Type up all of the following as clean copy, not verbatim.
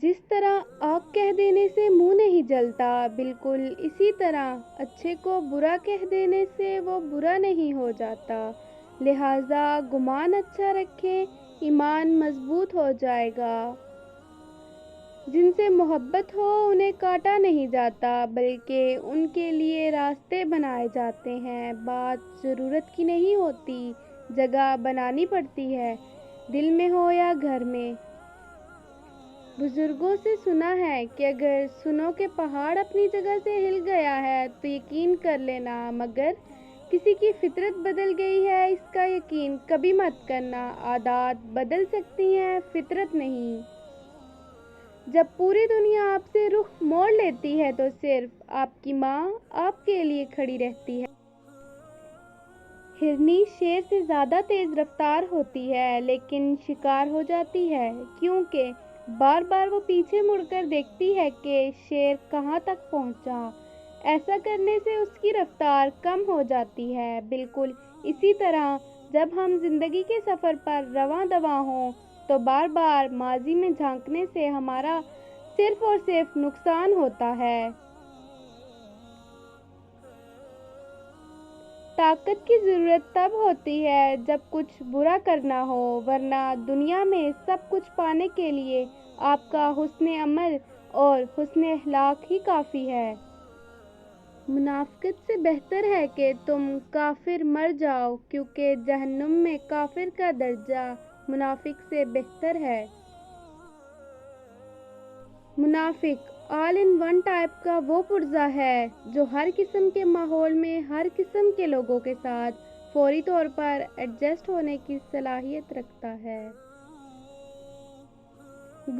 جس طرح آگ کہہ دینے سے منہ نہیں جلتا، بالکل اسی طرح اچھے کو برا کہہ دینے سے وہ برا نہیں ہو جاتا۔ لہٰذا گمان اچھا رکھیں، ایمان مضبوط ہو جائے گا۔ جن سے محبت ہو انہیں کاٹا نہیں جاتا، بلکہ ان کے لیے راستے بنائے جاتے ہیں۔ بات ضرورت کی نہیں ہوتی، جگہ بنانی پڑتی ہے، دل میں ہو یا گھر میں۔ بزرگوں سے سنا ہے کہ اگر سنو کہ پہاڑ اپنی جگہ سے ہل گیا ہے تو یقین کر لینا، مگر کسی کی فطرت بدل گئی ہے اس کا یقین کبھی مت کرنا۔ عادات بدل سکتی ہیں، فطرت نہیں۔ جب پوری دنیا آپ سے رخ موڑ لیتی ہے تو صرف آپ کی ماں آپ کے لیے کھڑی رہتی ہے۔ ہرنی شیر سے زیادہ تیز رفتار ہوتی ہے لیکن شکار ہو جاتی ہے، کیونکہ بار بار وہ پیچھے مڑ کر دیکھتی ہے کہ شیر کہاں تک پہنچا۔ ایسا کرنے سے اس کی رفتار کم ہو جاتی ہے۔ بالکل اسی طرح جب ہم زندگی کے سفر پر رواں دواں ہوں تو بار بار ماضی میں جھانکنے سے ہمارا صرف اور صرف نقصان ہوتا ہے۔ طاقت کی ضرورت تب ہوتی ہے جب کچھ برا کرنا ہو، ورنہ دنیا میں سب کچھ پانے کے لیے آپ کا حسن عمل اور حسن اخلاق ہی کافی ہے۔ منافقت سے بہتر ہے کہ تم کافر مر جاؤ، کیونکہ جہنم میں کافر کا درجہ منافق سے بہتر ہے۔ منافق آل ان ون ٹائپ کا وہ پرزہ ہے جو ہر قسم کے ماحول میں ہر قسم کے لوگوں کے ساتھ فوری طور پر ایڈجسٹ ہونے کی صلاحیت رکھتا ہے۔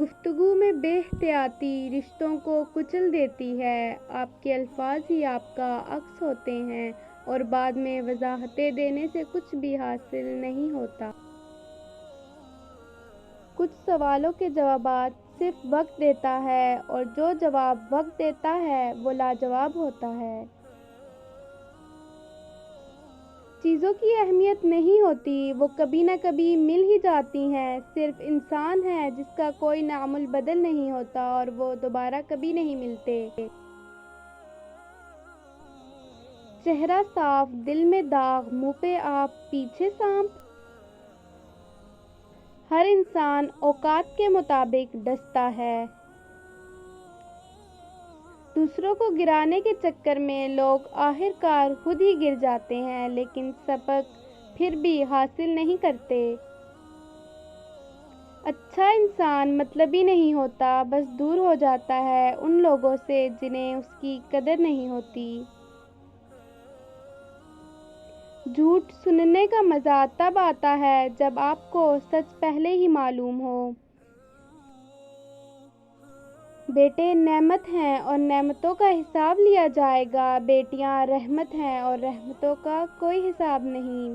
گفتگو میں بے احتیاطی رشتوں کو کچل دیتی ہے۔ آپ کے الفاظ ہی آپ کا عکس ہوتے ہیں اور بعد میں وضاحتیں دینے سے کچھ بھی حاصل نہیں ہوتا۔ کچھ سوالوں کے جوابات صرف وقت دیتا ہے، اور جو جواب وقت دیتا ہے وہ لاجواب ہوتا ہے۔ چیزوں کی اہمیت نہیں ہوتی، وہ کبھی نہ کبھی مل ہی جاتی ہیں۔ صرف انسان ہے جس کا کوئی نعم البدل نہیں ہوتا اور وہ دوبارہ کبھی نہیں ملتے۔ چہرہ صاف، دل میں داغ، منہ پہ آپ، پیچھے سانپ۔ ہر انسان اوقات کے مطابق ڈستا ہے۔ دوسروں کو گرانے کے چکر میں لوگ آخر کار خود ہی گر جاتے ہیں، لیکن سبق پھر بھی حاصل نہیں کرتے۔ اچھا انسان مطلبی نہیں ہوتا، بس دور ہو جاتا ہے ان لوگوں سے جنہیں اس کی قدر نہیں ہوتی۔ جھوٹ سننے کا مزہ تب آتا ہے جب آپ کو سچ پہلے ہی معلوم ہو۔ بیٹے نعمت ہیں اور نعمتوں کا حساب لیا جائے گا، بیٹیاں رحمت ہیں اور رحمتوں کا کوئی حساب نہیں۔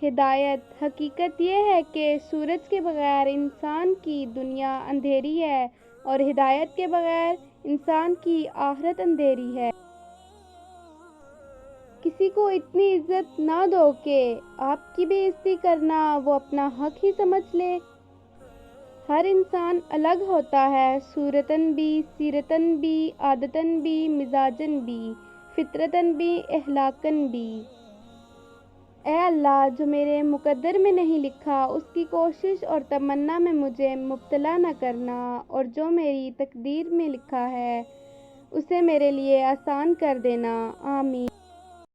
ہدایت حقیقت یہ ہے کہ سورج کے بغیر انسان کی دنیا اندھیری ہے اور ہدایت کے بغیر انسان کی آخرت اندھیری ہے۔ کسی کو اتنی عزت نہ دو کہ آپ کی بے عزتی کرنا وہ اپنا حق ہی سمجھ لے۔ ہر انسان الگ ہوتا ہے، صورتاً بھی، سیرتاً بھی، عادتاً بھی، مزاجاً بھی، فطرتاً بھی، اخلاقاً بھی۔ اے اللہ، جو میرے مقدر میں نہیں لکھا اس کی کوشش اور تمنا میں مجھے مبتلا نہ کرنا، اور جو میری تقدیر میں لکھا ہے اسے میرے لیے آسان کر دینا۔ آمین۔